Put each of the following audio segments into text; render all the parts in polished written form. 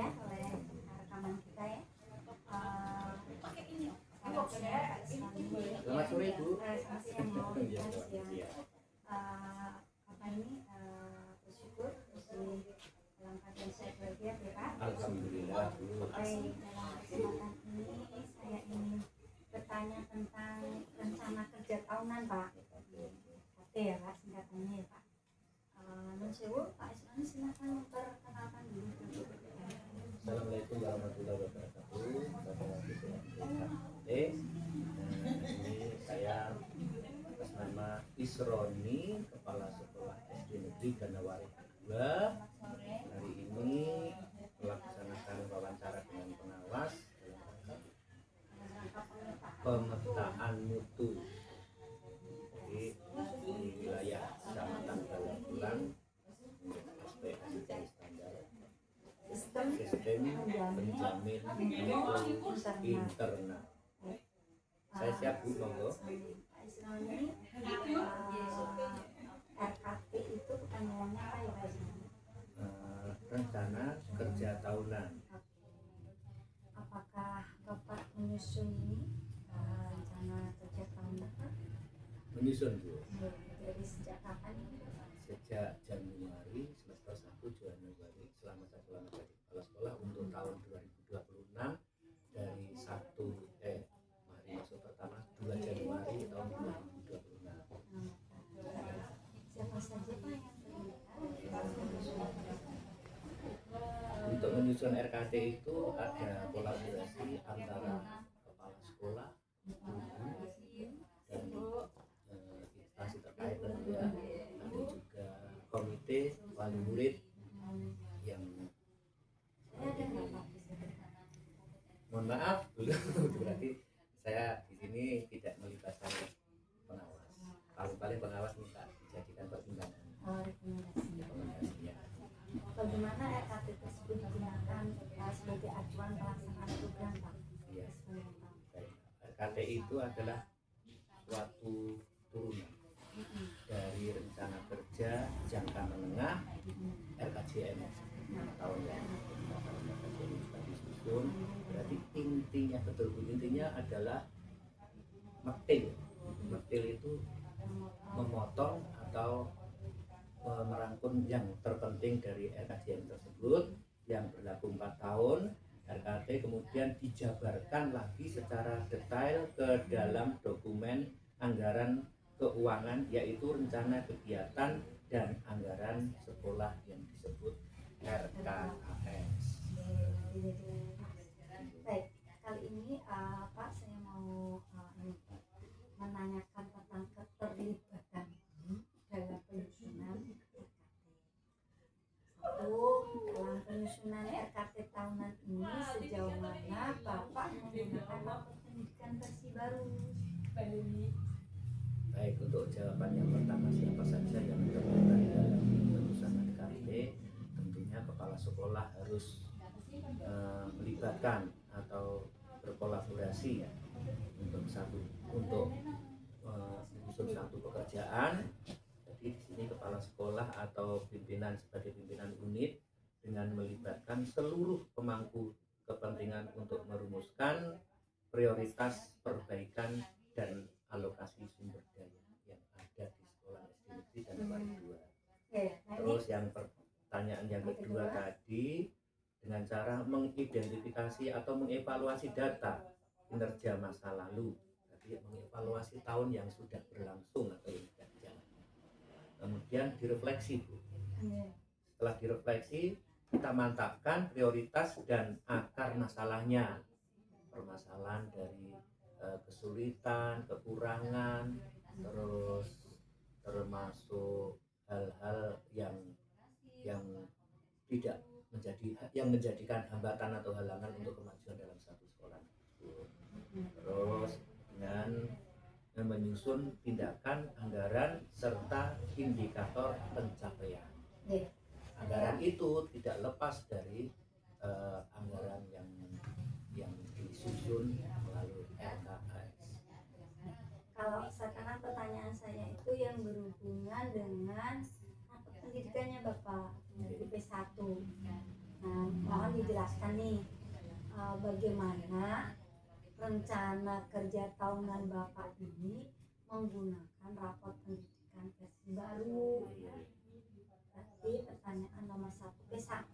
ya oleh rekaman kita ya. Pakai ini. Selamat sore Bu. Selamat siang mau apa ini bersyukur masih dalam keadaan sehat walafiat ya Pak. Alhamdulillah Bu. Baik, dalam kesempatan ini saya ingin bertanya tentang rencana kerja tahunan Pak. KT ya Pak, singkatannya ya Pak. Nun sewu Pak Israni silakan memperkenalkan diri. Assalamualaikum warahmatullahi wabarakatuh. Ini saya atas nama Isroni, Kepala Sekolah SD Negeri Ganawari 2. Hari ini melaksanakan wawancara dengan pengawas pemetaan mutu di wilayah Kecamatan Balabulan, sistem penjamin mutu internal. Saya siap Bu, monggo. Pak Isroni, RKT itu pertanyaannya apa ya Pak Isroni? Rencana kerja tahunan. Apakah Bapak menyusun ini rencana kerja tahunan Pak? Menyusun Bu. Dari sejak kapan ini Pak? Sejak Januari semester 1 Januari selama saya jadi kepala sekolah untuk tahun 2026 dari hari masuk pertama 2 Januari tahun 2026. Siapa saja Pak yang terlibat? Untuk menyusun RKT itu ada kolaborasi antara kepala sekolah, guru, dan instansi terkait tentunya. Ada juga komite wali murid yang mohon maaf berarti saya di sini tidak melibatkan pengawas. Paling pengawas minta dijadikan pertimbangan. Rekomendasinya. Bagaimana RKT tersebut digunakan sebagai acuan pelaksanaan program Pak? Iya. RKT itu adalah suatu turunan dari rencana kerja jangka menengah RKJM tahun yang sudah disusun. Berarti intinya adalah mektil itu memotong atau merangkum yang terpenting dari RKJM tersebut yang berlaku 4 tahun. RKT kemudian dijabarkan lagi secara detail ke dalam dokumen anggaran keuangan, yaitu rencana kegiatan dan anggaran sekolah yang disebut RKAS. Baik, kali ini Pak saya mau menanyakan tentang keterlibatan dalam penyusunan RKT. Dalam penyusunan RKT tahunan ini sejauh mana Bapak menggunakan mapel pendidikan versi baru? Baik, untuk jawaban yang pertama, siapa saja yang terlibat dalam penyusunan RKT, tentunya kepala sekolah harus melibatkan atau berkolaborasi untuk menyusun satu pekerjaan. Jadi di sini kepala sekolah atau pimpinan sebagai pimpinan unit dengan melibatkan seluruh pemangku kepentingan untuk merumuskan prioritas perbaikan dan alokasi sumber daya yang ada di sekolah SD Negeri Ganawari 2. Terus yang pertanyaan yang kedua tadi, dengan cara mengidentifikasi atau mengevaluasi data kinerja masa lalu. Jadi mengevaluasi tahun yang sudah berlangsung atau yang sudah berjalan. Kemudian direfleksi Bu. Setelah direfleksi, kita mantapkan prioritas dan akar masalahnya. Permasalahan dari kesulitan, kekurangan, terus termasuk hal-hal yang tidak menjadikan hambatan atau halangan untuk kemajuan dalam satu sekolah. Terus dengan menyusun tindakan, anggaran serta indikator pencapaian. Anggaran itu tidak lepas dari anggaran yang disusun melalui RKAS. Kalau sekarang pertanyaan saya itu yang berhubungan dengan pendidikannya Bapak, dari P1. Nah, mohon mohon dijelaskan nih bagaimana rencana kerja tahunan Bapak ini menggunakan rapor pendidikan versi baru. Berarti pertanyaan nomor 1 P1.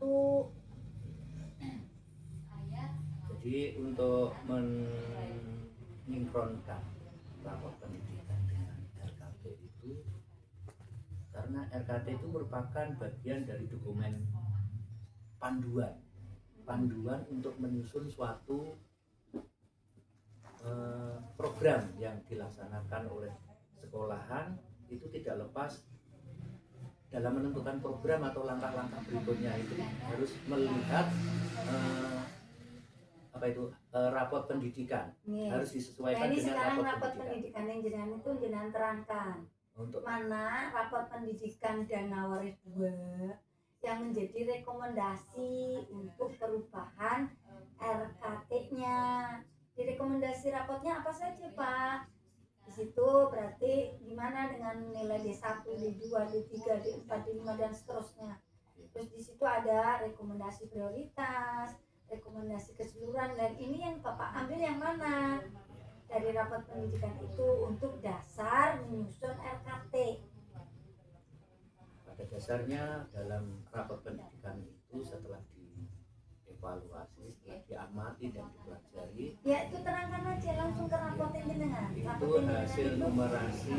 Jadi untuk mensinkronkan rapor pendidikan dengan RKT itu, karena RKT itu merupakan bagian dari dokumen panduan untuk menyusun suatu program yang dilaksanakan oleh sekolahan. Itu tidak lepas dalam menentukan program atau langkah-langkah berikutnya itu harus melihat rapor pendidikan. Nih. Harus disesuaikan Nah, ini dengan sekarang rapor rapor pendidikan. pendidikan yang jenengan itu jenengan terangkan. Untuk Mana rapor pendidikan Dana Waris 2 yang menjadi rekomendasi untuk perubahan RKT-nya. Di rekomendasi rapotnya apa saja, Pak? Di situ berarti gimana dengan nilai D1, D2, D3, D4, D5 dan seterusnya. Terus di situ ada rekomendasi prioritas, rekomendasi keseluruhan, dan ini yang Bapak ambil yang mana dari rapor pendidikan itu untuk dasar menyusun RKT? pada dasarnya dalam rapor pendidikan itu setelah dievaluasi, setelah diamati dan dipelajari, Ya itu terangkan aja langsung ke rapor jenengan. itu hasil numerasi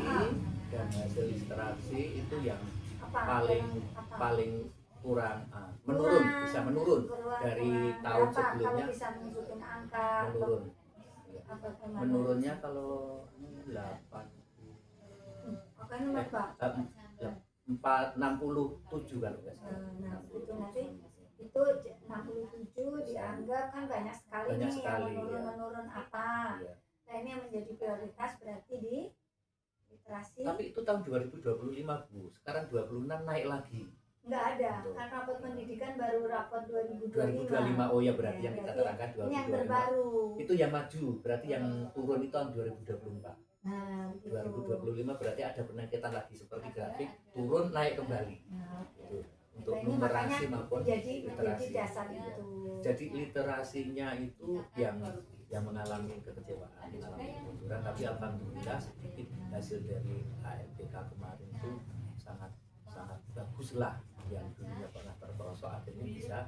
dan hasil literasi itu yang paling kurang menurun, bisa menurun dari tahun berapa? sebelumnya. Kalau bisa menunjukin angka Menurun. apa gimana? Menurunnya kalau 8 Makanya berapa? 467 kalau nggak salah. Nah itu nanti itu 67 dianggap kan banyak sekali Banyak nih sekali, yang ya. menurun apa. Iya. Nah ini yang menjadi prioritas berarti di literasi. Tapi itu tahun 2025 Bu, sekarang 26 naik lagi. Nggak ada, Betul. kan rapor pendidikan baru rapor 2025. 2025, oh ya berarti Ya, yang kita berarti terangkan ini yang 2025. terbaru. Itu yang maju, berarti yang turun itu tahun 2024. Nah, begitu. 2025 berarti ada peningkatan lagi seperti grafik, turun naik kembali. Nah, Gitu. Untuk nah, ini numerasi makanya maupun menjadi literasi. dasar Iya. itu. Jadi literasinya itu yang mengalami kekecewaan, mengalami kemunduran, tapi alhamdulillah sedikit hasil dari ALBK kemarin itu sangat bagus lah, yang dulunya pernah terperosok akhirnya bisa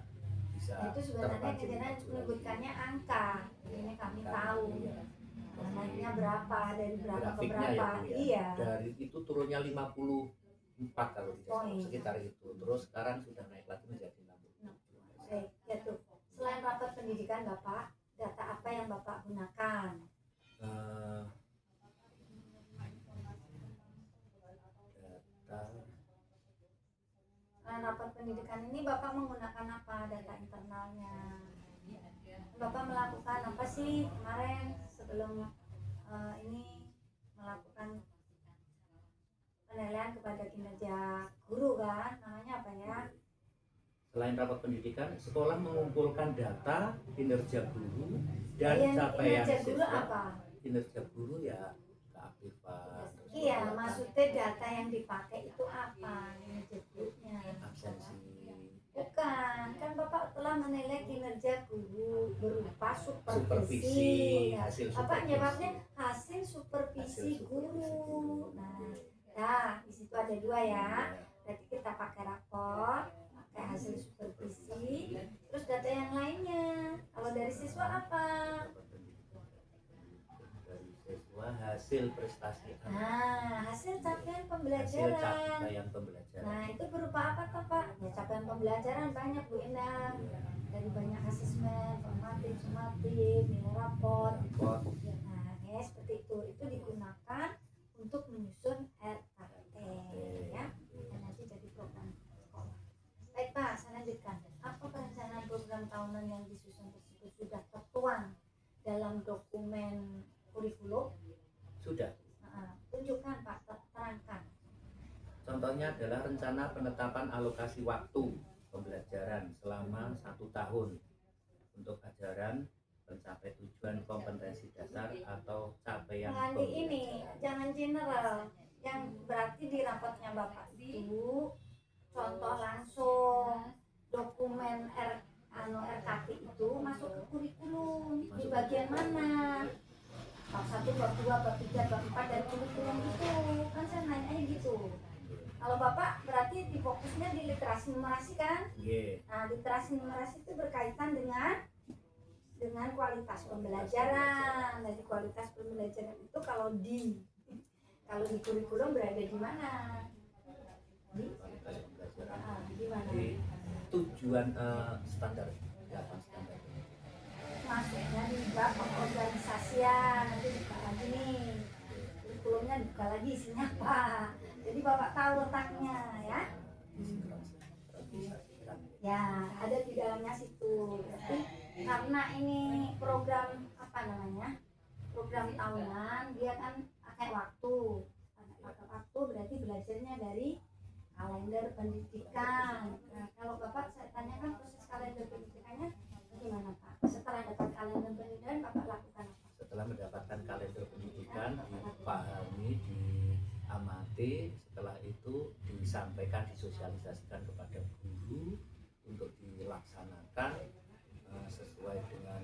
Nah, itu sebenarnya terpacu kita maju menyebutkannya angka. Ini kami tahu. Iya. Naiknya berapa dari berapa ke Grafiknya berapa? ya, Bu, ya. Iya. Dari itu turunnya 54 kalau tidak salah, Poin. sekitar itu. Terus sekarang sudah naik lagi menjadi 60. Baik, ya tuh. Selain rapor pendidikan Bapak, data apa yang Bapak gunakan? Data Selain rapor pendidikan ini Bapak menggunakan apa data internalnya? Bapak melakukan apa sih kemarin sebelum ini melakukan penilaian kepada kinerja guru kan? Namanya apa ya? Selain rapat pendidikan, sekolah mengumpulkan data kinerja guru dan Yang capaian kinerja guru siswa. apa? Kinerja guru ya keaktifan. terus Iya, kegiatan, maksudnya data yang dipakai itu apa? Kinerja gurunya. absensi. Bukan, kan Bapak telah menilai kinerja guru berupa supervisi. Supervisi, Nah, hasil Bapak supervisi. jawabnya hasil supervisi Hasil supervisi guru. Nah, di situ ada dua ya. Berarti kita pakai rapor, pakai hasil supervisi, terus data yang lainnya. Kalau dari siswa apa? Dari siswa hasil prestasi anak. Nah, hasil capaian Hasil pembelajaran. capaian pembelajaran. Nah, itu berupa apa toh, Pak? Ya, capaian pembelajaran banyak Bu Indah. Dari banyak asesmen, formatif, sumatif, nilai rapor. Nah, ya seperti itu. Itu digunakan untuk menyusun RKT ya. Dan nanti jadi program sekolah. Baik Pak, saya lanjutkan. Apa perencanaan program tahunan yang disusun tersebut sudah tertuang dalam dokumen kurikulum? Sudah. Nah, tunjukkan Pak, terangkan. Contohnya adalah rencana penetapan alokasi waktu pembelajaran selama 1 tahun untuk ajaran mencapai tujuan kompetensi dasar atau capaian Nanti ini pembelajaran. jangan general, yang berarti di rapotnya Bapak itu contoh langsung dokumen RKT itu masuk ke kurikulum di bagian mana? Bab 1, bab 2, bab 3, bab 4 dari kurikulum itu. Kan saya nanya gitu. Kalau Bapak berarti difokusnya di literasi numerasi kan? Nggih. Nah, literasi numerasi itu berkaitan dengan kualitas pembelajaran. Dari kualitas pembelajaran itu kalau di kurikulum berada di mana? Kualitas pembelajaran Di mana? di tujuan standar 8 standar. Maksudnya di bab pengorganisasian, nanti buka lagi nih. Kurikulumnya buka lagi isinya apa? Jadi Bapak tahu letaknya ya. Ya, ada di dalamnya situ. Berarti karena ini program apa namanya? Program tahunan, dia kan pakai waktu. Pakai waktu berarti belajarnya dari kalender pendidikan. Nah, kalau Bapak saya tanyakan proses kalender pendidikannya gimana Pak? Setelah dapat kalender pendidikan Bapak lakukan apa? Setelah mendapatkan kalender pendidikan, dipahami, diamati, setelah itu disampaikan, disosialisasikan kepada guru untuk dilaksanakan sesuai dengan.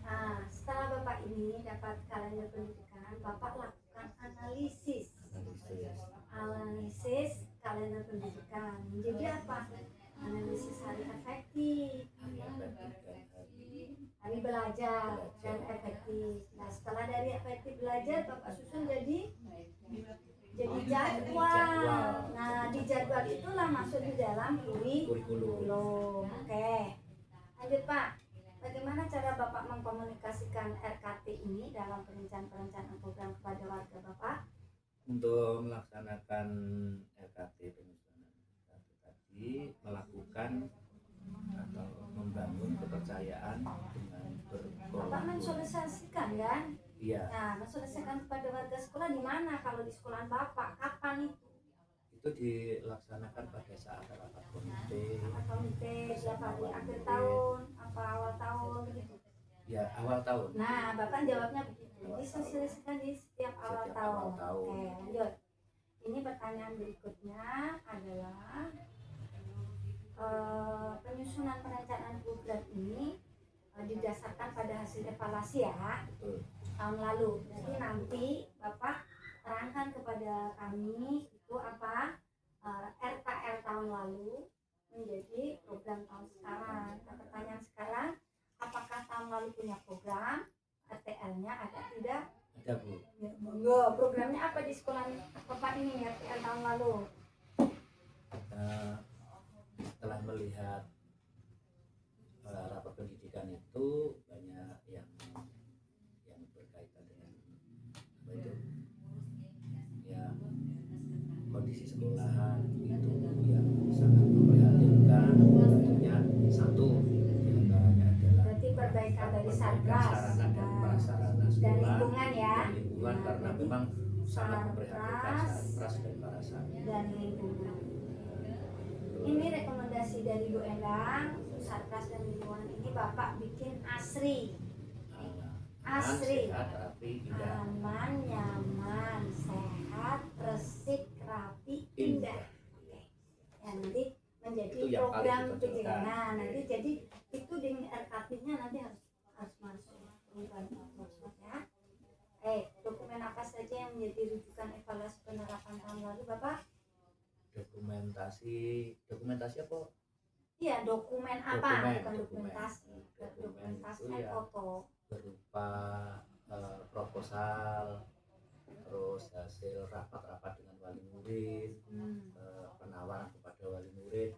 Nah, setelah Bapak ini dapat kalender pendidikan, Bapak lakukan analisis kalender pendidikan. Jadi apa? Analisis hari efektif, hari belajar dan efektif. Nah, setelah dari efektif belajar Bapak susun jadi jadwal. Nah, di jadwal itulah masuk di dalam kurikulum. Oke. Lanjut Pak. Bagaimana cara Bapak mengkomunikasikan RKT ini dalam perencanaan program kepada warga Bapak? Untuk melaksanakan RKT penyusunan tadi, melakukan atau membangun kepercayaan dengan Bapak mensosialisasikan kan? Iya. Nah, mensosialisasikan kepada warga sekolah di mana? Kalau di sekolah Bapak, kapan itu? Itu dilaksanakan pada saat rapat komite. Setiap hari akhir tahun, apa awal tahun begitu? Ya, awal tahun. Nah, Bapak jawabnya begitu. Disosialisasikan di setiap awal tahun. Oke, lanjut. Ini pertanyaan berikutnya adalah penyusunan perencanaan program ini didasarkan pada hasil evaluasi ya. Betul. Tahun lalu. Jadi nanti Bapak terangkan kepada kami itu apa RKL tahun lalu menjadi program tahun sekarang. Nah, pertanyaan sekarang, apakah tahun lalu punya program RTL-nya ada tidak? Ada Bu. Ya, monggo. Programnya apa di sekolah Bapak ini RTL tahun lalu? Setelah melihat rapat pendidikan itu banyak yang berkaitan dengan apa itu ya, kondisi sekolahan itu yang sangat memprihatinkan. Tentunya satu diantaranya adalah berarti perbaikan dari sarana dan prasarana dan sekolah lingkungan ya. dan lingkungan, karena memang sangat memprihatinkan sarpras dan prasarana dan lingkungan. Ini rekomendasi dari Bu Endang, sarpras dan lingkungan ini Bapak bikin asri. sehat, rapi, indah. Aman, nyaman, sehat, resik, rapi, indah. Oke. Ya, nanti menjadi program pendidikan. Nah, nanti jadi itu di RKT-nya nanti harus masuk perubahan ya. Dokumen apa saja yang menjadi rujukan evaluasi penerapan tahun lalu, Bapak? Dokumentasi apa? Iya, dokumen apa? Bukan dokumentasi. Dokumentasi Dokumentasi ya, foto. Berupa proposal, terus hasil rapat-rapat dengan wali murid, penawaran kepada wali murid,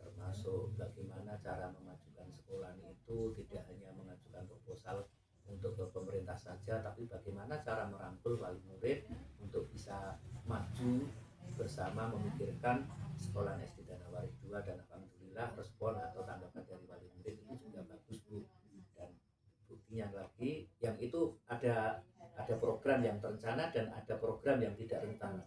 termasuk bagaimana cara memajukan sekolah itu, tidak hanya mengajukan proposal untuk ke pemerintah saja, tapi bagaimana cara merangkul wali murid untuk bisa maju bersama memikirkan sekolah SD Danawaris 2, dan alhamdulillah respon atau tanggapan dari wali murid itu juga bagus Bu. Dan buktinya lagi, yang itu ada program yang terencana dan ada program yang tidak rencana.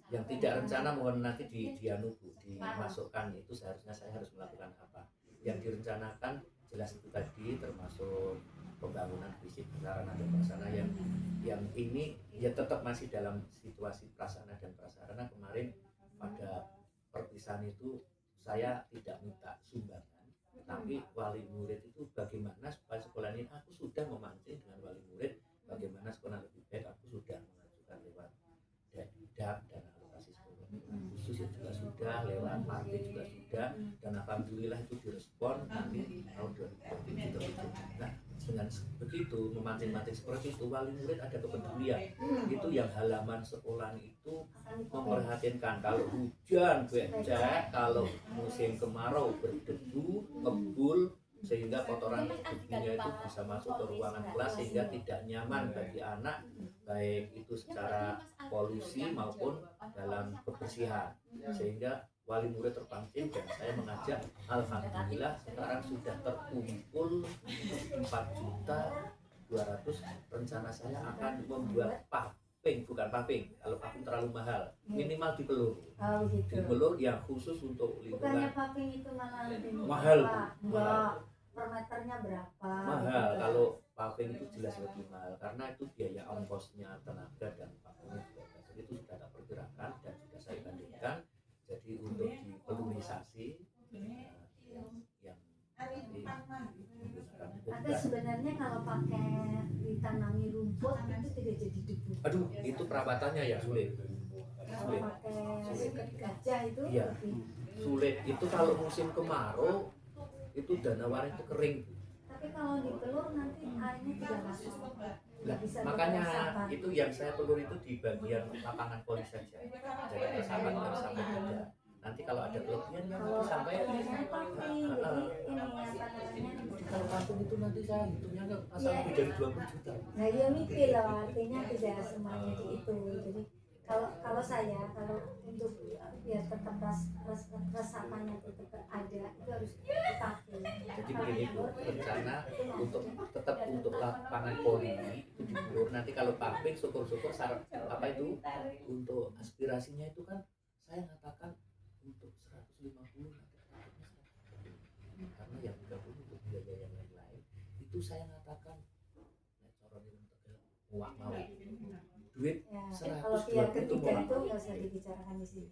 Yang tidak rencana mohon nanti dimasukkan, itu seharusnya saya harus melakukan apa. Yang direncanakan jelas itu tadi, termasuk pembangunan fisik, sarana dan prasarana yang ini ya tetap masih dalam situasi prasarana dan prasarana. Kemarin pada perpisahan itu saya tidak minta sumbangan, tapi wali murid itu bagaimana supaya sekolah ini, aku sudah memancing dengan wali murid bagaimana sekolah lebih baik, aku sudah mengajukan lewat DAP dan alokasi sekolah khusus juga sudah, lewat partai juga sudah, dan alhamdulillah itu direspon nanti tahun 2027. Nah, dengan begitu memancing-mancing seperti itu, wali murid ada kepedulian. Itu yang halaman sekolah itu memperhatikan, kalau hujan becek, kalau musim kemarau berdebu, ngebul, sehingga kotoran debunya itu bisa masuk ke ruangan kelas sehingga tidak nyaman bagi anak, baik itu secara polusi maupun dalam kebersihan, sehingga wali murid terpancing. Dan saya mengajak, alhamdulillah sekarang sudah terkumpul 4.200.000. Rencana saya akan membuat paving, bukan paving, kalau paving terlalu mahal, minimal di pelur. Gitu. Di pelur yang khusus untuk Bukannya lingkungan. paving itu malah lebih Mahal, Pak? Enggak. Per meternya berapa? Mahal. Gitu. Kalau paving itu jelas lebih mahal karena itu biaya ongkosnya, tenaga, dan pavingnya juga besar. Itu sudah ada pergerakan dan sudah saya bandingkan. Jadi untuk di pelurisasi yang Tapi sebenarnya kalau pakai ditanami rumput itu tidak jadi debu. aduh, itu perawatannya yang sulit. Kalau pakai suket gajah itu Iya, lebih. sulit. Itu kalau musim kemarau itu danau itu kering. Tapi kalau di telur nanti airnya tidak masuk. Nah, makanya itu yang saya pelur itu di bagian lapangan poli saja. Jadi tersambat bersama juga. Nanti kalau ada kelebihan ya nanti sampai jadi ini apa namanya? kalau patung itu nanti saya hitungnya asal lebih dari 20 juta. Nah ya mimpi loh, artinya tidak semuanya di itu. Jadi kalau saya untuk biar tetap resapannya tetap ada, itu harus dipakai. Jadi begini Bu, rencana untuk tetap untuk lapangan poli itu dibulur. Nanti kalau paving syukur-syukur apa itu untuk aspirasinya itu kan saya ngatakan untuk 150 karena yang 30 untuk biaya yang lain-lain itu saya ngatakan coron itu muak mau duit Ya, 100 kalau pihak itu ketiga muak. itu nggak usah dibicarakan di sini.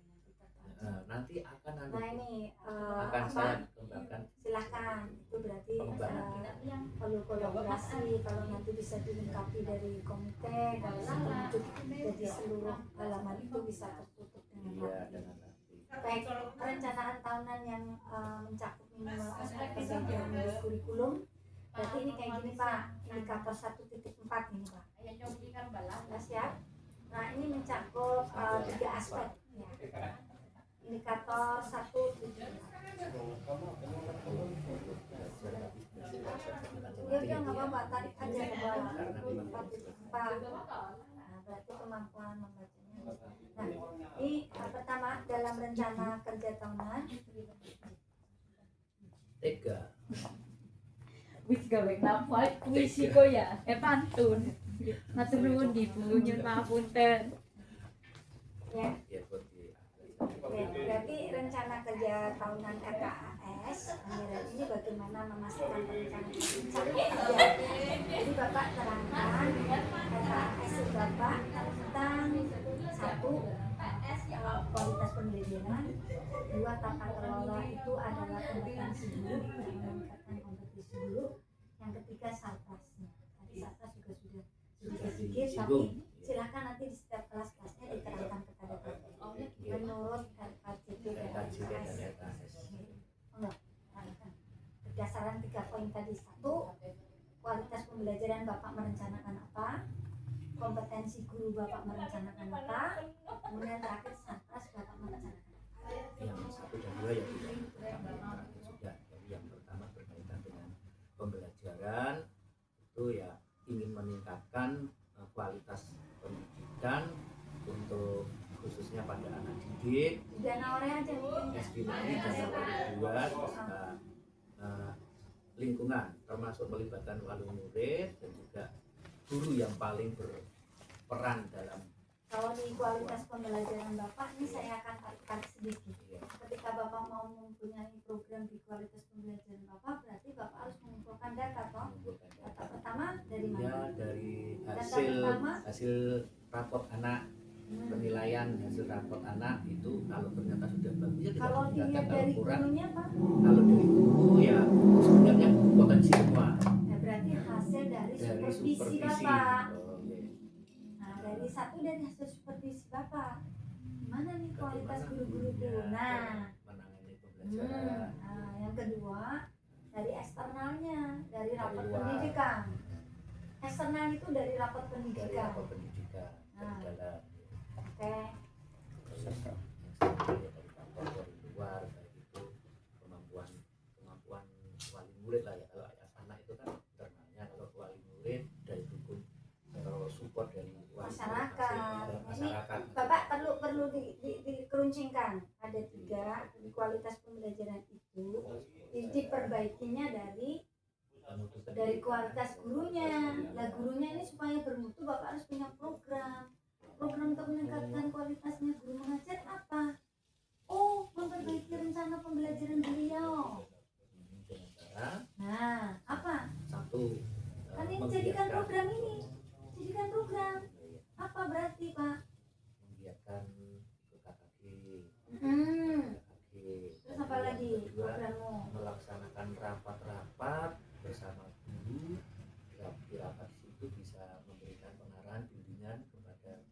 Nanti akan Nah ini akan saya kembangkan. silakan, itu berarti Pengembangan. perlu kolaborasi. Kalau nanti bisa dilengkapi dari komite, kalau selanjut jadi seluruh halaman itu bisa tertutup dengan Iya, rapi. dengan nanti. Baik, perencanaan tahunan yang mencakup minimal aspek perbaikan dari kurikulum. Berarti ini kayak gini Pak, indikator 1.4 ini Pak. Sudah siap? Nah ini mencakup 3 aspek ya. Indikator 1.4. Ya nggak apa-apa, tarik aja ke bawah 4.4. Nah, berarti kemampuan membacanya. Nah, ini pertama dalam rencana kerja tahunan. 3. Wis gawe nafas puisi ko ya, pantun. Matur nuwun Ibu, nyuwun pangapunten. Ya, Ya buat di oke. Berarti rencana kerja tahunan RKAS ini bagaimana memastikan perencanaan kerja. Jadi Bapak terangkan RKAS Bapak tentang 1 kualitas pembelajaran, 2 tata kelola itu adalah kompetensi guru, meningkatkan kompetisi guru, yang ketiga sarprasnya. Tadi sarpras juga sudah sedikit, tapi silakan nanti di setiap kelas-kelasnya diterangkan kepada Bapak menurut RKJP dan RKS. Berdasarkan 3 poin tadi, 1, kualitas pembelajaran Bapak merencanakan apa, kompetensi guru Bapak merencanakan apa, kemudian terakhir sarpras Bapak merencanakan apa. yang 1 dan 2 yang tidak pertama yang terakhir sudah. Jadi yang pertama berkaitan dengan pembelajaran itu ya ingin meningkatkan kualitas pendidikan untuk khususnya pada anak didik. Dan awalnya aja mungkin ya. SD ini dan yang kedua lingkungan termasuk melibatkan wali murid dan juga guru yang paling berperan dalam. Kalau di kualitas pembelajaran Bapak ini saya akan tarik sedikit. Ketika Bapak mau mempunyai program di kualitas pembelajaran Bapak, berarti Bapak harus mengumpulkan data toh. Data pertama dari Ya mana? dari Data pertama hasil raport anak penilaian hasil rapot anak itu kalau ternyata sudah bagus ya kita Kalau tingkatkan, dilihat kalau dari kurang gurunya Pak, kalau dari guru ya sebenarnya potensi semua ya berarti hasil dari dari supervisi supervisi. Bapak. Oh, iya. Nah dari satu dari hasil supervisi Bapak, gimana nih kualitas Bagaimana guru-guru tuh? gurunya Nah, menangani pembelajaran yang kedua dari eksternalnya, dari rapat luar. pendidikan. Eksternal itu dari rapat dari pendidikan. apa pendidikan Nah. dari dalam Oke. terus dari kantor dari luar kayak gitu kemampuan wali murid lah ya kalau anak itu kan internalnya kalau wali murid dari dukung atau support dari wali Masyarakat. masyarakat. Ini Bapak perlu dikeruncingkan ada 3 di kualitas pembelajaran itu diperbaikinya dari kualitas gurunya. Nah gurunya ini supaya bermutu Bapak harus punya program untuk meningkatkan kualitasnya guru mengajar apa? Oh, memperbaiki rencana pembelajaran beliau. dengan cara Nah, apa? satu Kan ini jadikan program ini. Jadikan program. Apa berarti, Pak? menggiatkan ikut KKG. Terus apa lagi programmu? Melaksanakan rapat-rapat bersama guru. Di rapat situ bisa memberikan pengarahan bimbingan kepada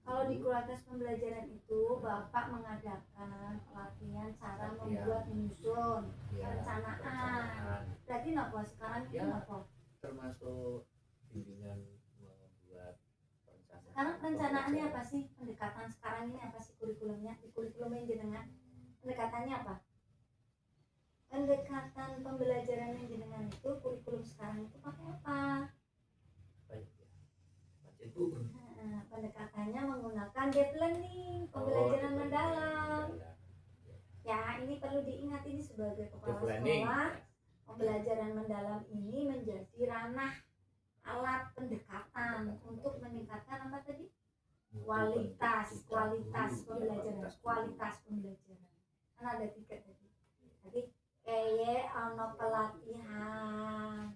Kalau di guru. kualitas pembelajaran itu Bapak mengadakan pelatihan cara membuat menyusun Ya, perencanaan. Berarti apa sekarang itu Ya. apa? termasuk bimbingan membuat perencanaan. Sekarang perencanaannya apa sih? Pendekatan sekarang ini apa sih kurikulumnya? Di kurikulum yang jenengan pendekatannya apa? Pendekatan pembelajaran yang jenengan itu kurikulum sekarang itu pakai apa? Baik ya. Baca Bu. Pendekatannya menggunakan deep learning, pembelajaran mendalam. Ya, ini perlu diingat ini sebagai kepala sekolah. Pembelajaran mendalam ini menjadi ranah alat pendekatan untuk meningkatkan apa tadi? Kualitas pembelajaran. Kan ada 3 tadi. Jadi kayak ono pelatihan.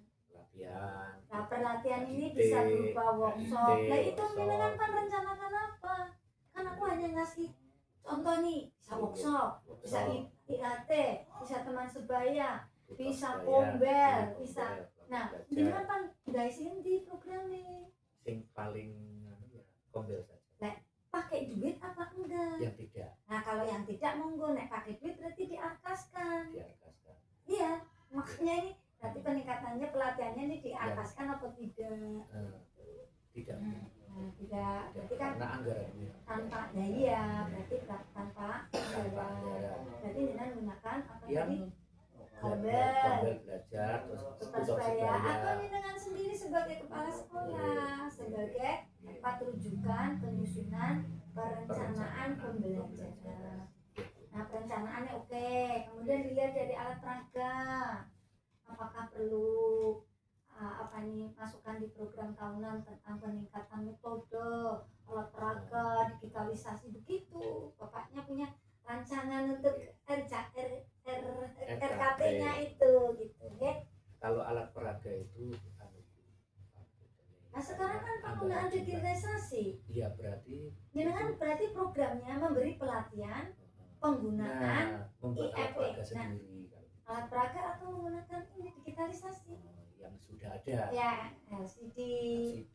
Nah, pelatihan ini bisa berupa workshop. Nah, itu jenengan kan rencanakan apa? Kan aku hanya ngasih contoh nih, bisa workshop, bisa IAT, bisa teman sebaya, bisa kombel, bisa. Nah, jenengan kan guys ini di program nih. Sing paling kombel saja. Pakai duit apa enggak? Yang tidak Nah, kalau yang tidak monggo, nek pakai duit berarti diakaskan. diarkaskan. Iya, makanya ini berarti peningkatannya pelatihannya ini diakaskan apa tidak? Tidak. Tidak. Berarti kan Karena anggarannya tanpa daya, berarti tanpa anggaran. Berarti dengan menggunakan apa yang tadi? kombel belajar terus Tutor sebaya atau dengan sendiri sebagai kepala sekolah, sebagai tempat rujukan penyusunan perencanaan pembelajaran. Nah, perencanaannya oke. Kemudian dilihat dari alat peraga. Apakah perlu masukan di program tahunan tentang peningkatan metode, alat peraga, digitalisasi begitu. Bapaknya punya rancangan untuk RKP-nya itu gitu ya. Kalau alat peraga itu Nah, sekarang kan penggunaan digitalisasi. Iya, berarti berarti programnya memberi pelatihan penggunaan membuat alat IFE. peraga sendiri alat peraga atau menggunakan ini digitalisasi yang sudah ada. ya, LCD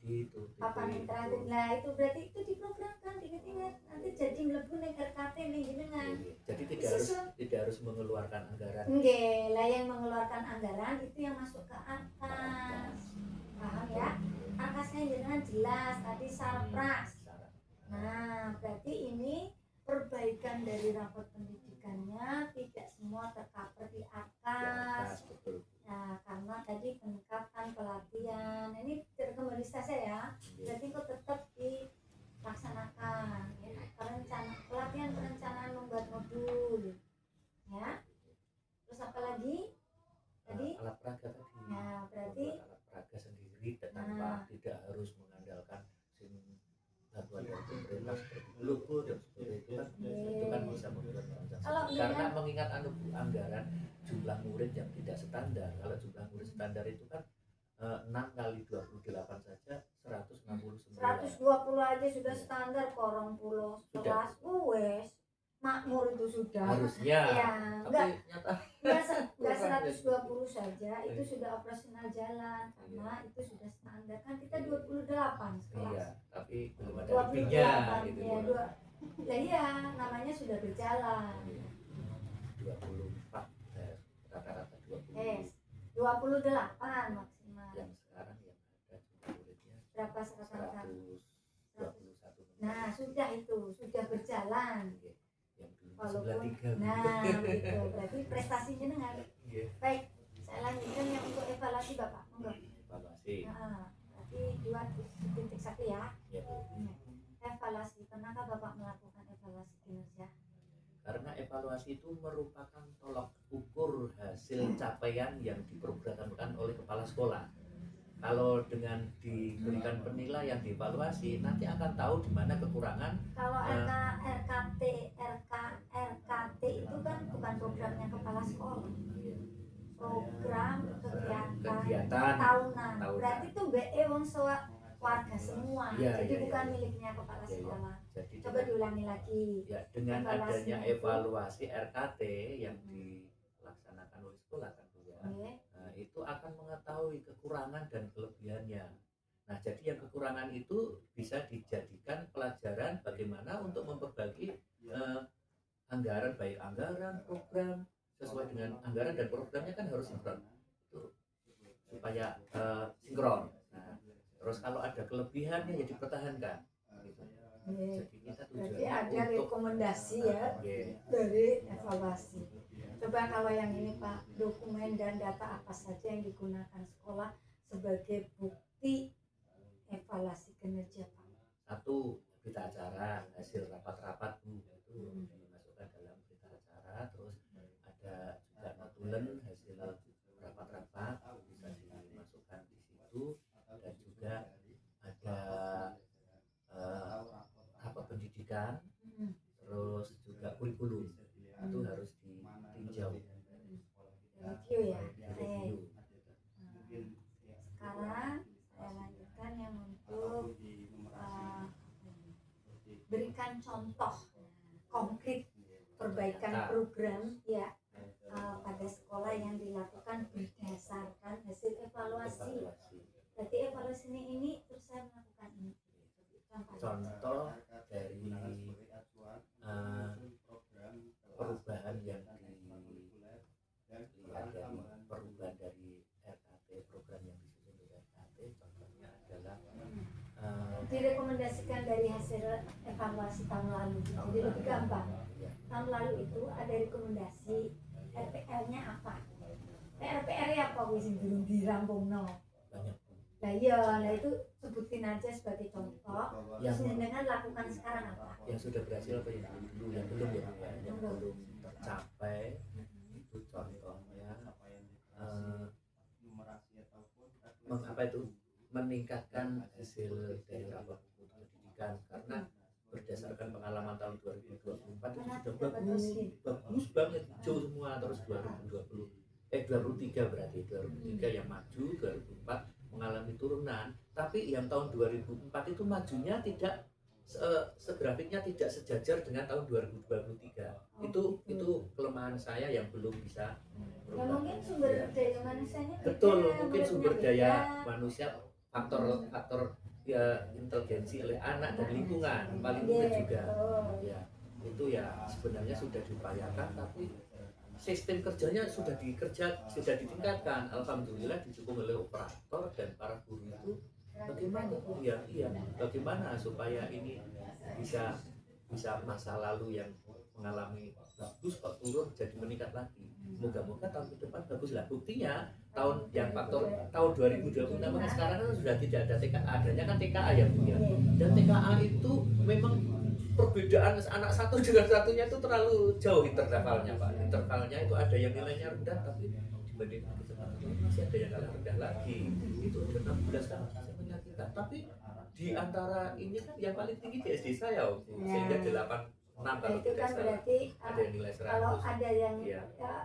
itu papan interaktif. Nah, itu berarti itu diprogramkan, diingat nanti jadi mlebu ning RKT nih jenengan. Jadi tidak harus mengeluarkan anggaran. Nggih, lah yang mengeluarkan anggaran itu yang masuk ke atas. Paham ya? Angkasnya jenengan jelas tadi sarpras. Nah, berarti ini perbaikan dari rapot pendidikannya tidak semua tercover di atas. Nah, karena tadi peningkatan pelatihan, ini kembali saya ya. Berarti kok tetap dilaksanakan ya. Pelatihan perencanaan membuat modul. Ya. Terus apa lagi? Tadi alat peraga tadi. Nah, berarti alat peraga sendiri tanpa tidak harus mengandalkan bantuan dari pemerintah seperti Globo dan seperti itu kan bisa membuat perencanaan. Karena mengingat anggaran jumlah murid yang tidak standar. Kalau jumlah murid standar itu kan 6 kali 28 saja 169. 120 aja sudah standar korong pulau Sudah. kelas wes makmur itu sudah. Harusnya. Ya, Tapi nyata enggak kurang. 120 saja itu sudah operasional jalan karena itu sudah standar kan kita 28 Iya, kelas. tapi belum ada 28 lebihnya gitu. ya dua. Lah iya, namanya sudah berjalan. 24 rata-rata 20. 28 maksimal. Yang sekarang yang ada jumlah muridnya Berapa rata-rata? 121. Nah, sudah itu, sudah berjalan. Yang dulu Walaupun 93. nah gitu, berarti prestasinya dengan Iya. baik. Saya lanjutkan yang untuk evaluasi Bapak. Monggo. Evaluasi. Nah, berarti 2.1 ya. Ya, Bu. Evaluasi, pernahkah Bapak melakukan evaluasi kinerja? Karena evaluasi itu merupakan tolak ukur hasil capaian yang diprogramkan oleh kepala sekolah. Kalau dengan diberikan penilaian dievaluasi, nanti akan tahu di mana kekurangan. Kalau RKT itu kan bukan programnya kepala sekolah. Program kegiatan tahunan. Berarti itu BE wong warga semua. Ya, jadi ya, bukan ya. miliknya kepala Ya, ya. sekolah. Jadi Coba diulangi lagi. ya, dengan Evaluasinya adanya itu. evaluasi RKT yang dilaksanakan oleh sekolah kan Bu ya. Oke. Nah, itu akan mengetahui kekurangan dan kelebihannya. Nah, jadi yang kekurangan itu bisa dijadikan pelajaran bagaimana untuk memperbaiki anggaran, baik anggaran, program, sesuai dengan anggaran dan programnya kan harus sinkron. Itu supaya sinkron. Nah, terus kalau ada kelebihannya ya dipertahankan. Gitu. Jadi kita Berarti tujuannya ada untuk rekomendasi ya dari evaluasi. Coba kalau yang ini Pak, dokumen dan data apa saja yang digunakan sekolah sebagai bukti evaluasi kinerja Pak? satu, berita acara, hasil rapat-rapat Bu, itu dimasukkan dalam berita acara. Terus ada juga notulen hasil rapat-rapat bisa dimasukkan di situ, dan juga ada rapat pendidikan, terus juga kurikulum itu harus ditinjau, Review ya. direview. Sekarang saya lanjutkan yang untuk berikan contoh konkret perbaikan program ya pada sekolah yang dilakukan berdasarkan hasil evaluasi. Berarti evaluasi ini terus saya melakukan ini. Contoh dari perubahan yang dilihat dari perubahan dari RKT, program yang disusun dari RKT, contohnya adalah direkomendasikan dari hasil evaluasi tahun lalu. Jadi lebih gampang. Tahun lalu itu ada rekomendasi RPR-nya apa? PR-nya apa wis belum dirampungno? banyak Nah iya, nah itu sebutin aja sebagai contoh. yang Terus dengan lakukan sekarang apa? yang sudah berhasil apa yang belum, yang belum ya, yang belum tercapai. Itu contohnya mengapa itu meningkatkan hasil dari rapat pendidikan, karena berdasarkan pengalaman tahun 2024 itu sudah bagus banget, hijau semua. Terus 2023 berarti 2023 yang maju, 2004 mengalami turunan, tapi yang tahun 2004 itu majunya tidak segrafiknya tidak sejajar dengan tahun 2023. Itu kelemahan saya yang belum bisa Ya mungkin sumber daya manusianya betul, mungkin sumber daya manusia, faktor ya inteligensi oleh anak dan lingkungan paling mungkin juga ya. Itu ya sebenarnya sudah diupayakan, tapi sistem kerjanya sudah ditingkatkan. Alhamdulillah didukung oleh operator dan para guru itu. Bagaimana bagaimana supaya ini bisa masa lalu yang mengalami bagus kok turun jadi meningkat lagi. Moga-moga tahun depan bagus lah. Buktinya faktor tahun 2026 kan sekarang kan sudah tidak ada TKA, adanya kan TKA ya Bu ya. Dan TKA itu memang perbedaan anak satu dengan satunya itu terlalu jauh intervalnya Pak. Intervalnya itu ada yang nilainya rendah, tapi dibandingkan kecepatan masih ada yang kalah rendah lagi. Itu udah 16 kan menyakitkan. Tapi di antara ini kan yang paling tinggi di SD saya sehingga 86 kalau itu kan berarti ada yang nilai 100. kalau ada yang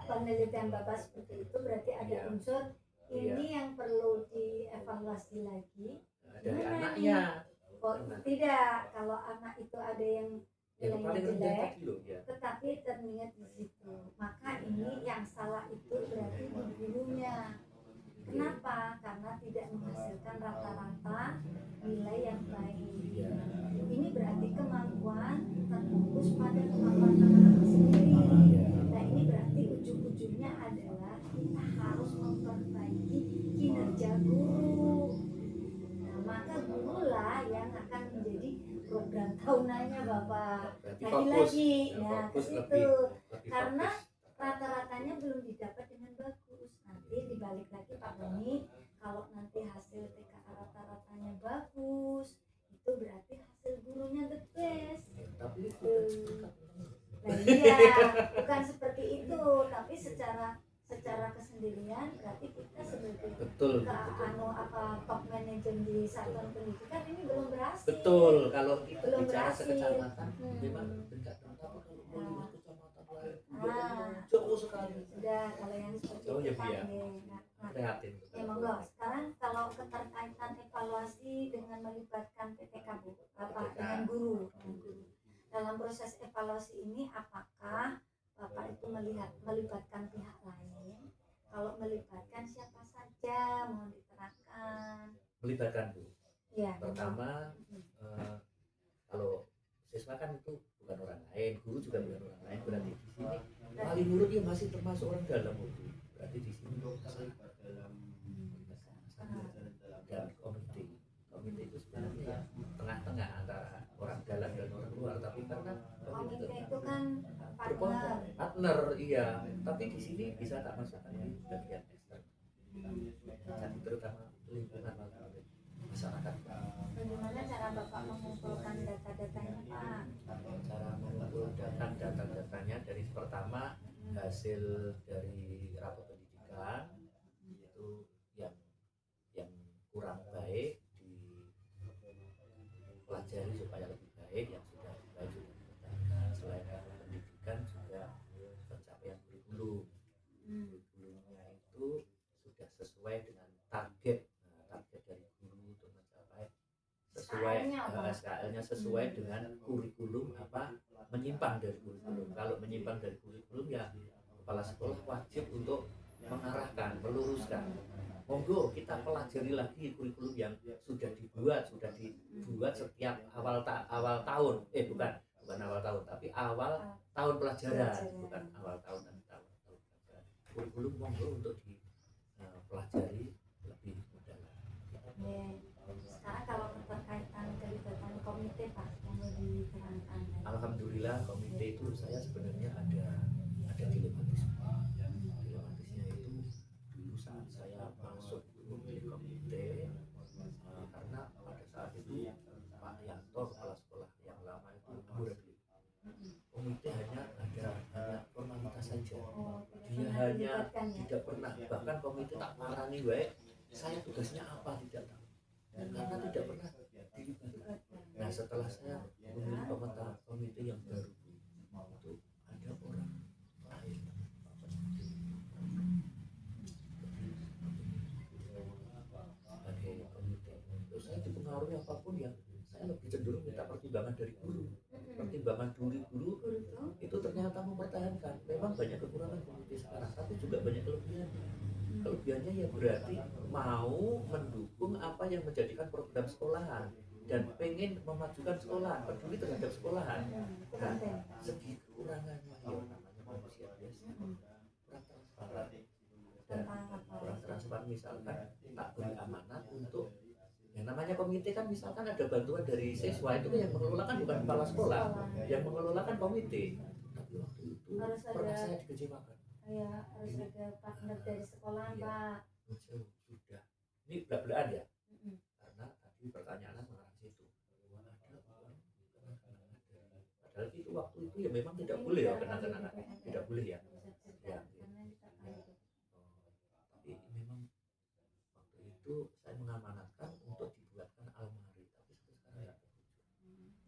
penelitian Bapak seperti itu berarti ada unsur ini yang perlu dievaluasi lagi dari anaknya. Oh, tidak, kalau anak itu ada yang Yang paling rendah jelek, tadi loh ya. tetapi terniat di situ. Maka ini yang salah itu berarti di gurunya. Kenapa? Karena tidak menghasilkan rata-rata nilai yang baik. Iya. Ini berarti kemampuan terfokus pada kemampuan anak sendiri. Nah, ini berarti ujung-ujungnya adalah kita harus memperbaiki kinerja guru. Nah, maka gurulah yang akan menjadi program tahunannya Bapak. Berarti Lagi-lagi, fokus, nah ke fokus situ. lebih Karena fokus. rata-ratanya belum didapat dengan bagus. Nanti dibalik lagi Pak Boni, kalau nanti hasil TKA rata-ratanya bagus, itu berarti hasil gurunya the best. Tapi Nah, iya, bukan seperti itu, tapi secara kesendirian berarti kita sebagai betul. top manajer di satuan pendidikan ini belum berhasil. Betul, kalau kita Belum bicara berhasil. sekecamatan memang dekat, tapi kalau melihat kecamatan lain jauh sekali. Sudah, kalau yang seperti Oh, itu ya, Pak, iya. nah, Prihatin. ya monggo. Sekarang kalau keterkaitan evaluasi dengan melibatkan PTK Bu, Bapak dengan guru. Dalam proses evaluasi ini apakah Bapak itu melibatkan pihak lain? Kalau melibatkan siapa saja, mohon diterangkan. Melibatkan Bu. Ya, Pertama, kalau siswa kan itu bukan orang lain, guru juga bukan orang lain, berarti di sini wali murid ya masih termasuk orang dalam Bu. Berarti di sini dan komite itu sebenarnya ya tengah-tengah antara orang dalam dan orang luar, tapi karena komite itu kan partner, iya, tapi di sini bisa tak masukkan di bagian ekstern, jadi terutama lingkungan masyarakat. Bagaimana cara Bapak mengumpulkan data-datanya Pak? Cara mengumpulkan data-datanya dari pertama hasil dari rapor pendidikan itu yang kurang baik dipelajari supaya lebih baik, yang sudah baik sudah dipertahankan. Selain rapor pendidikan juga pencapaian kurikulum. Kurikulumnya itu sudah sesuai dengan target dari guru untuk mencapai sesuai SKL-nya sesuai dengan kurikulum apa menyimpang dari kurikulum. Kalau menyimpang dari kurikulum ya kepala sekolah wajib untuk mengarahkan, meluruskan. Monggo kita pelajari lagi kurikulum yang sudah dibuat setiap awal tahun, bukan awal tahun, tapi awal tahun pelajaran, bukan awal tahun dan tahun pelajaran. Kurikulum monggo untuk dipelajari lebih mendalam. Sekarang kalau keterkaitan kelibatan komite Pak, yang diterangkan. Alhamdulillah komite itu saya sebenarnya ada dilematisnya itu dulu saat saya masuk memilih komite, karena pada saat itu Pak Yanto kepala sekolah yang lama itu mundur. Komite hanya formalitas saja, dia hanya tidak pernah, bahkan komite tak marani baik saya tugasnya apa tidak tahu, karena tidak pernah dilibatkan. Nah setelah saya memilih komite yang baru itu ada orang lain sebagai komite, terus saya dipengaruhi apapun ya saya lebih cenderung minta pertimbangan dari guru. Pertimbangan guru itu ternyata mempertahankan, memang banyak kekurangan komite sekarang, tapi juga banyak kelebihannya. Kelebihannya ya berarti mau mendukung apa yang menjadikan program sekolahan dan pengen memajukan sekolahan, peduli terhadap sekolahan. Nah, segi kekurangannya ya namanya manusia biasa, kurang transparan. Misalkan tak beri amanat untuk yang namanya komite kan, misalkan ada bantuan dari siswa, itu yang mengelola kan bukan kepala sekolah, yang mengelola kan komite. Tapi waktu itu pernah saya dikecewakan. Ya, harus ada partner dari sekolahan Pak. Sudah, ini belak-belakan ya, karena tadi pertanyaannya mengarah situ. Padahal itu waktu itu ya memang tidak boleh ya kenang-kenangan, tidak boleh ya. Tapi memang waktu itu saya mengamanatkan untuk dibuatkan almari, tapi sekarang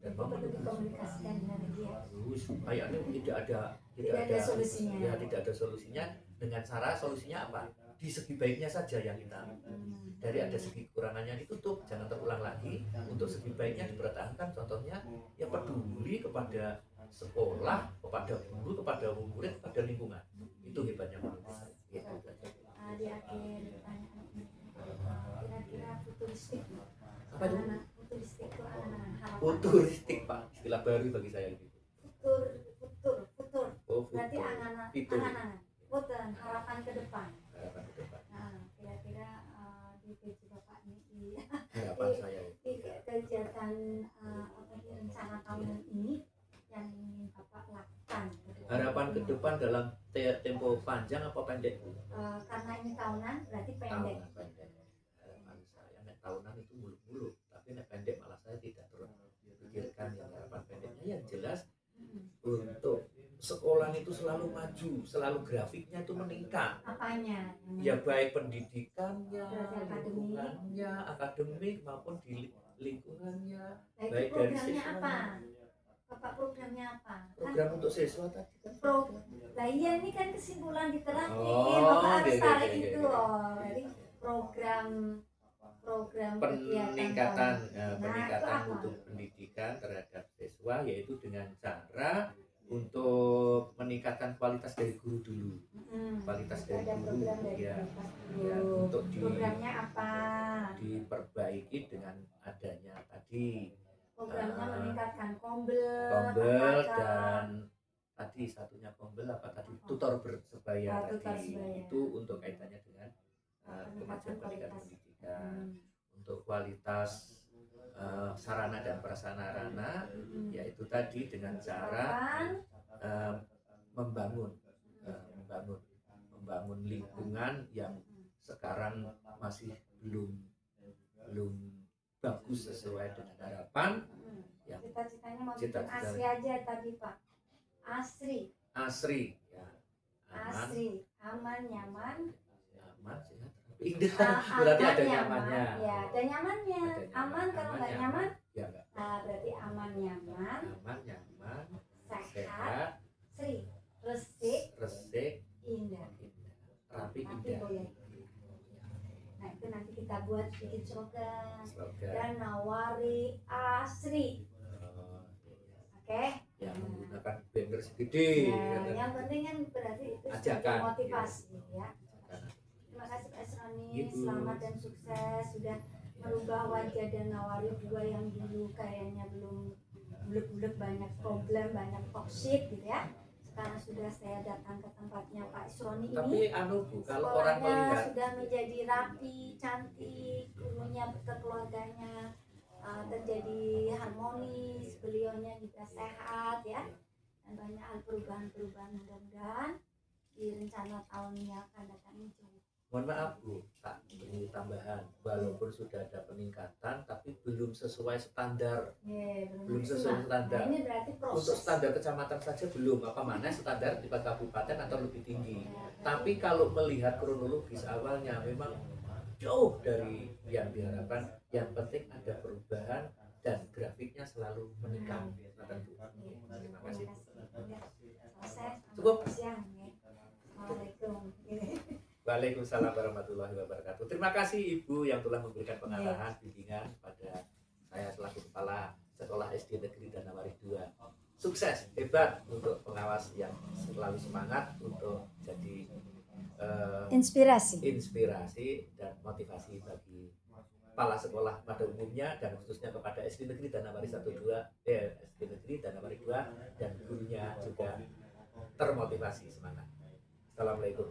dan perlu dikomunikasikan dengan dia. Kayaknya tidak ada solusinya. Ya tidak ada solusinya. Dengan cara solusinya apa? di segi baiknya saja yang kita dari ada segi kekurangannya ditutup, jangan terulang lagi. Untuk segi baiknya dipertahankan, contohnya ya peduli kepada sekolah, kepada guru, kepada murid, kepada lingkungan. Itu hebatnya menurut saya. Gitu. Di akhir pertanyaan ini, kira-kira futuristik Apa itu? anak-anak futuristik itu anak-anak harapan Futuristik Pak, istilah baru bagi saya itu. futur Oh, berarti futur. anak-anak Fitur. futur harapan ke depan. Harapan ke depan. Nah, kira-kira di PJ Bapak ini Harapan saya itu. di kegiatan rencana tahunan ini yang ingin Bapak lakukan ke depan. Harapan ke depan dalam tempo panjang apa pendek? Karena ini tahunan berarti pendek. Tahunan pendek. Harapan saya nek tahunan itu muluk-muluk, tapi nek pendek malah saya tidak terus pikirkan yang harapan pendeknya. Yang jelas untuk sekolah itu selalu maju, selalu grafiknya itu meningkat. Apanya? Ya baik pendidikannya, Berarti akademik. lingkungannya, akademik maupun di lingkungannya. Nah, itu Baik dari programnya siswanya. apa? Bapak programnya apa? Program untuk siswa tadi kan. Lah iya ini kan kesimpulan diterapin. Oh, Bapak harus iya, tarik iya, itu iya. loh. Jadi program Peningkatan kegiatan. peningkatan Nah, itu mutu pendidikan terhadap siswa, yaitu dengan cara untuk meningkatkan kualitas dari guru dulu. Kualitas dari ada guru, program dari ya, kualitas ya, guru. untuk Programnya apa? diperbaiki dengan adanya tadi Programnya Ah. meningkatkan kombel, kombel apakah? dan tadi satunya kombel apa tadi tutor bersebaya Tutor tadi. sebaya. Itu untuk kaitannya dengan kemajuan pendidikan untuk kualitas sarana dan prasarana, yaitu tadi dengan cara membangun lingkungan yang sekarang masih belum bagus sesuai dengan harapan. Ya. Cita-citanya mau bikin Cita-cita. asri aja tadi Pak. Asri, ya, aman, aman, nyaman. sehat, indah. Berarti ada nyamannya. Ya, ada nyamannya. Ada Aman kalau nggak nyaman. nyaman, Ya enggak. nah berarti aman, nyaman, Nyaman, sehat, sehat, resik, indah. rapi, Tapi indah. boleh. Nah itu nanti kita buat bikin slogan. Slogan. Dan nawari asri. Oh, Oke? yang menggunakan banner segede. Ya, kan. yang penting kan berarti itu Ajakan, sebagai motivasi ya. Karena Terima kasih Pak Esroni, Ibu. selamat dan sukses sudah merubah wajah dan nawari dua yang dulu kayaknya belum bulek-bulek, banyak problem, banyak toksik gitu ya. Sekarang sudah saya datang ke tempatnya Pak Esroni tapi ini. Bu, kalau orang Sekolahnya melihat sudah menjadi rapi, cantik, gurunya keluarganya terjadi harmonis, beliaunya juga sehat ya, dan banyak hal perubahan-perubahan. Mudah-mudahan di rencana tahun yang akan datang ini cukup. mohon maaf Bu, tak beri tambahan, walaupun sudah ada peningkatan tapi belum sesuai standar. Belum sesuai standar. Nah, ini berarti Untuk proses. standar kecamatan saja belum, apa mana standar di kabupaten atau lebih tinggi. Ya, Tapi kalau melihat kronologis awalnya memang jauh dari yang diharapkan. Yang penting ada perubahan dan grafiknya selalu meningkat. Terima kasih. selesai. Cukup. Siang ya. Assalamualaikum. Waalaikumsalam warahmatullahi wabarakatuh. Terima kasih Ibu yang telah memberikan pengarahan bimbingan pada saya selaku Kepala Sekolah SD Negeri Danawari 2. Sukses, hebat untuk pengawas yang selalu semangat untuk jadi Inspirasi. inspirasi dan motivasi bagi kepala sekolah pada umumnya dan khususnya kepada SD Negeri Danawari 1 2 SD Negeri Danawari 2 dan gurunya juga termotivasi semangat. Assalamualaikum.